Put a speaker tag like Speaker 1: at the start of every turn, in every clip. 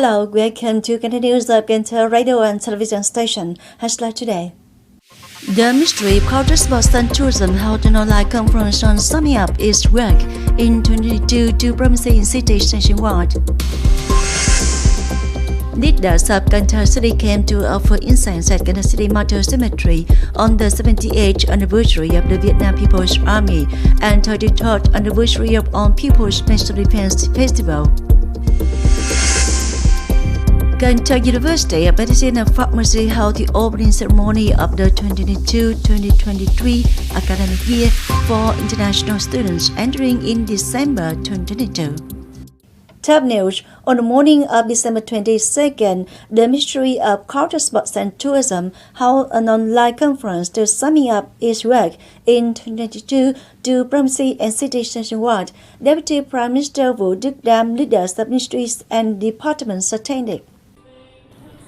Speaker 1: Hello, welcome to Continuous of Cần Thơ Radio and Television Station. Hashtag today. The Ministry of Culture, Sports and Tourism held an online conference on summing up its work in 2022 to promising cities nationwide. Leaders of Cần Thơ City came to offer incense at Cần Thơ City Martyr Cemetery on the 78th anniversary of the Vietnam People's Army and 33rd anniversary of All People's National Defense Festival. Cần Thơ University of Medicine and Pharmacy held the opening ceremony of the 2022-2023 academic year for international students entering in December 2022. Top news. On the morning of December 22nd, the Ministry of Culture, Sports and Tourism held an online conference to summing up its work in 2022 to promote and cities nationwide. Deputy Prime Minister Vũ Đức Đam, leaders of ministries and departments attended.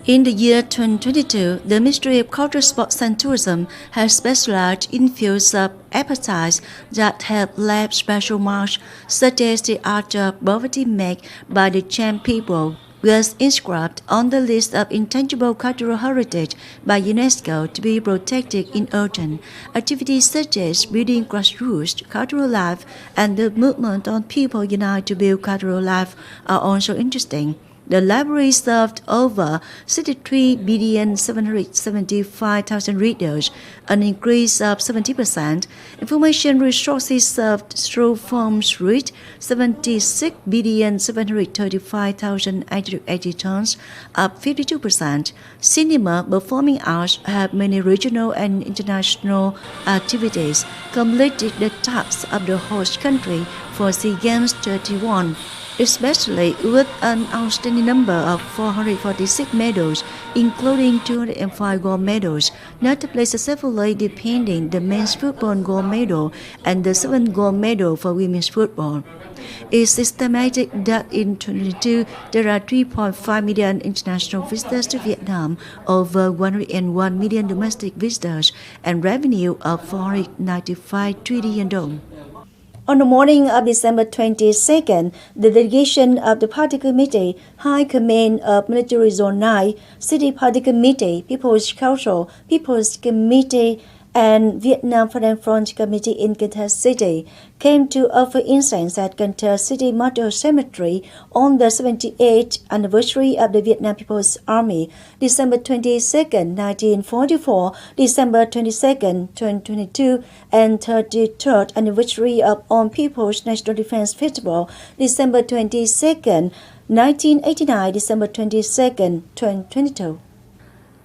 Speaker 1: In the year 2022, the Ministry of Culture, Sports and Tourism has specialized in fields of expertise that have left special marks, such as the art of poverty made by the Cham people, was inscribed on the list of intangible cultural heritage by UNESCO to be protected in urgent. Activities such as building grassroots cultural life and the movement on people unite to build cultural life are also interesting. The library served over 63,775,000 readers, an increase of 70%. Information resources served through forms reached 76,735,880 tons, up 52%. Cinema, performing arts have many regional and international activities, completed the tasks of the host country for SEA Games 31. Especially with an outstanding number of 446 medals, including 205 gold medals, notably successfully defending the men's football gold medal and the 7th gold medal for women's football. It's estimated that in 2022, there are 3.5 million international visitors to Vietnam, over 101 million domestic visitors, and revenue of 495 trillion dong. On the morning of December 22nd, the delegation of the Party Committee, High Command of Military Zone 9, City Party Committee, People's Council, People's Committee, and Vietnam Freedom Front Committee in Cần Thơ City came to offer incense at Cần Thơ City Martyr Cemetery on the 78th anniversary of the Vietnam People's Army, December 22nd, 1944, December 22nd, 2022, and 33rd anniversary of All People's National Defense Festival, December 22nd, 1989, December 22nd, 2022.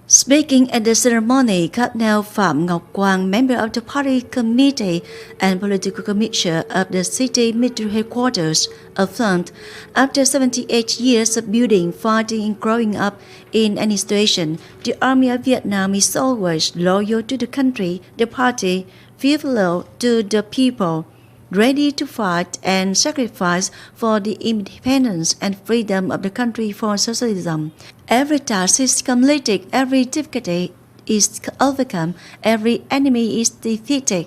Speaker 1: Speaking at the ceremony, Cardinal Phạm Ngọc Quang, member of the Party Committee and Political Commission of the City Military Headquarters, affirmed, after 78 years of building, fighting, and growing up in any situation, the Army of Vietnam is always loyal to the country, the party, faithful to the people, ready to fight and sacrifice for the independence and freedom of the country for socialism. Every task is completed, every difficulty is overcome, every enemy is defeated.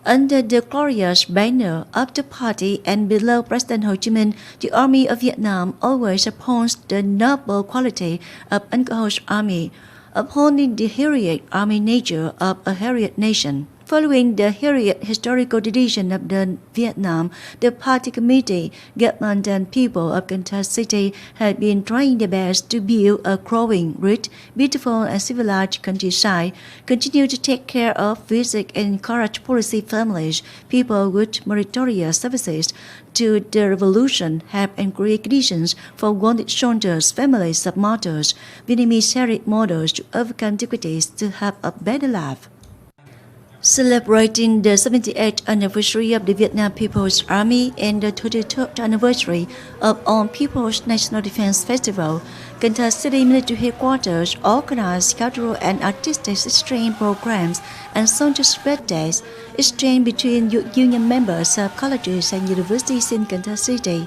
Speaker 1: Under the glorious banner of the party and below President Ho Chi Minh, the Army of Vietnam always upholds the noble quality of unconscious army, upholding the heroic army nature of a heroic nation. Following the heroic historical tradition of the Vietnam, the Party Committee, government and people of Cần Thơ City have been trying their best to build a growing, rich, beautiful and civilized countryside, continue to take care of, visit and encourage policy families, people with meritorious services to the revolution, have and create conditions for wounded soldiers, families of martyrs, Vietnamese heritage models to overcome difficulties to have a better life. Celebrating the 78th anniversary of the Vietnam People's Army and the 33rd anniversary of All People's National Defense Festival, Cần Thơ City Military Headquarters organized cultural and artistic exchange programs and soldiers' birthdays, exchange between union members of colleges and universities in Cần Thơ City.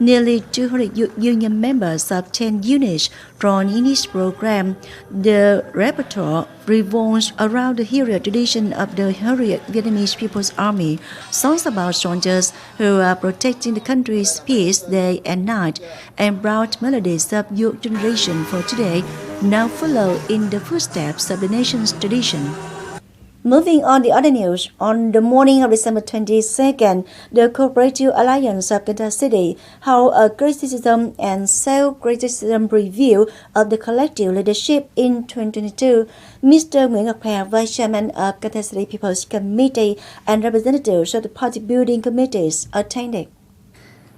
Speaker 1: Nearly 200 union members of 10 units drawn in this program. The repertoire revolves around the hero tradition of the heroic Vietnamese People's Army, songs about soldiers who are protecting the country's peace day and night, and broad melodies of your generation for today now follow in the footsteps of the nation's tradition. Moving on the other news, on the morning of December 22nd, the Cooperative Alliance of Cần Thơ City held a criticism and self-criticism review of the collective leadership in 2022. Mr. Nguyễn Ngọc Hà, Vice Chairman of Cần Thơ City People's Committee and representatives of the party building committees attended.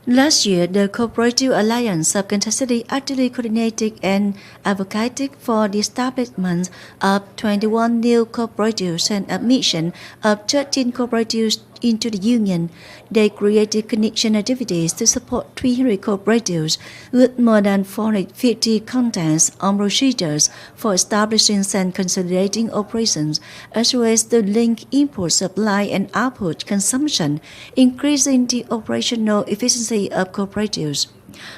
Speaker 1: Last year, the Cooperative Alliance of Cần Thơ City actively coordinated and advocated for the establishment of 21 new cooperatives and admission of 13 cooperatives into the union. They created connection activities to support 300 cooperatives with more than 450 contents on procedures for establishing and consolidating operations, as well as to link input, supply, and output consumption, increasing the operational efficiency of cooperatives.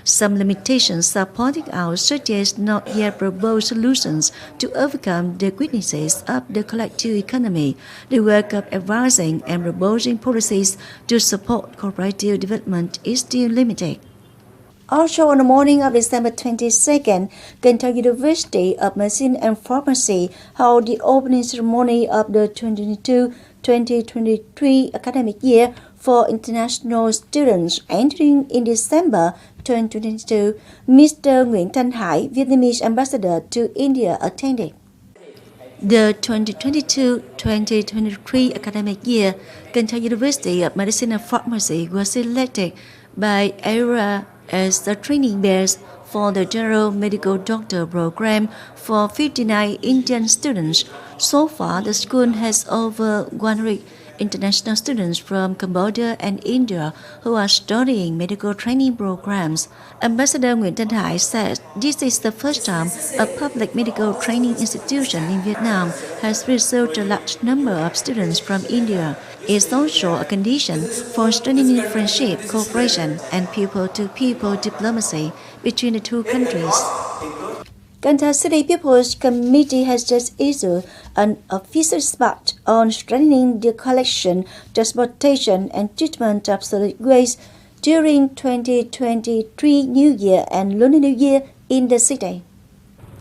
Speaker 1: Some limitations are pointed out, such as not yet proposed solutions to overcome the weaknesses of the collective economy. The work of advising and proposing policies to support cooperative development is still limited. Also, on the morning of December 22nd, Cần Thơ University of Medicine and Pharmacy held the opening ceremony of the 2022-2023 academic year for international students entering in December 2022. Mr. Nguyễn Thanh, Vietnamese ambassador to India, attended. The 2022-2023 academic year, Cần Thơ University of Medicine and Pharmacy was selected by ERA as the training base for the General Medical Doctor program for 59 Indian students. So far, the school has over 100 international students from Cambodia and India who are studying medical training programs. Ambassador Nguyễn Thanh said this is the first time a public medical training institution in Vietnam has received a large number of students from India. It's also a condition for strengthening friendship, cooperation, and people-to-people diplomacy between the two countries. Cần Thơ City People's Committee has just issued an official spot on strengthening the collection, transportation, and treatment of solid waste during 2023 New Year and Lunar New Year in the city.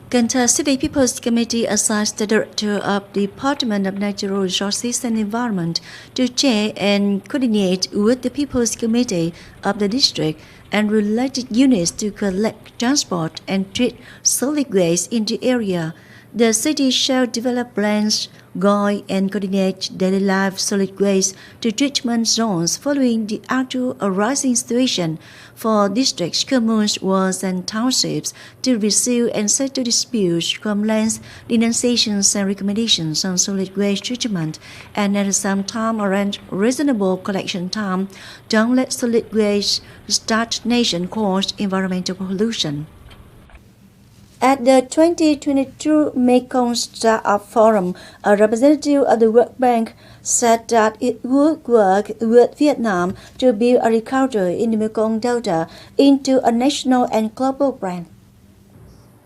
Speaker 1: Cần Thơ City People's Committee assigns the Director of the Department of Natural Resources and Environment to chair and coordinate with the People's Committee of the district and related units to collect, transport, and treat solid waste in the area. The city shall develop plans, guide, and coordinate daily life solid waste to treatment zones following the actual arising situation for districts, communes, wards, and townships to receive and settle disputes, complaints, denunciations, and recommendations on solid waste treatment, and at the same time arrange reasonable collection time. Don't let solid waste stagnation cause environmental pollution. At the 2022 Mekong Startup Forum, a representative of the World Bank said that it would work with Vietnam to build agriculture in the Mekong Delta into a national and global brand.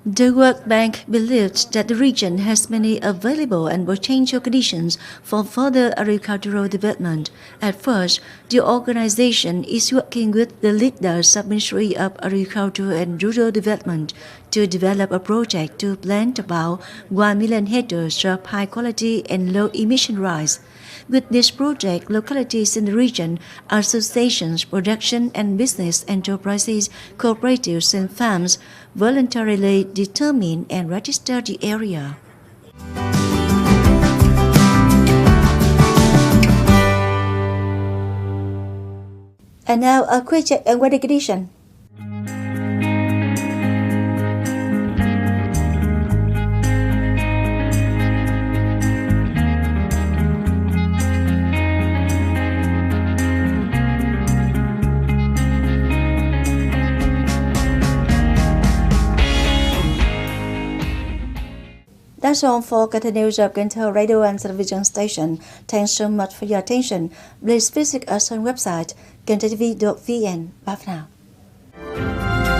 Speaker 1: The World Bank believes that the region has many available and potential conditions for further agricultural development. At first, the organization is working with the leaders of Ministry of Agriculture and Rural Development to develop a project to plant about 1 million hectares of high-quality and low-emission rice. With this project, localities in the region, associations, production and business enterprises, cooperatives and farms voluntarily determine and register the area. And now a quick check on weather condition. That's all for Cần Thơ News of Cần Thơ Radio and Television Station. Thanks so much for your attention. Please visit us on website kenthtv.vn. Bye for now.
Speaker 2: Youtube.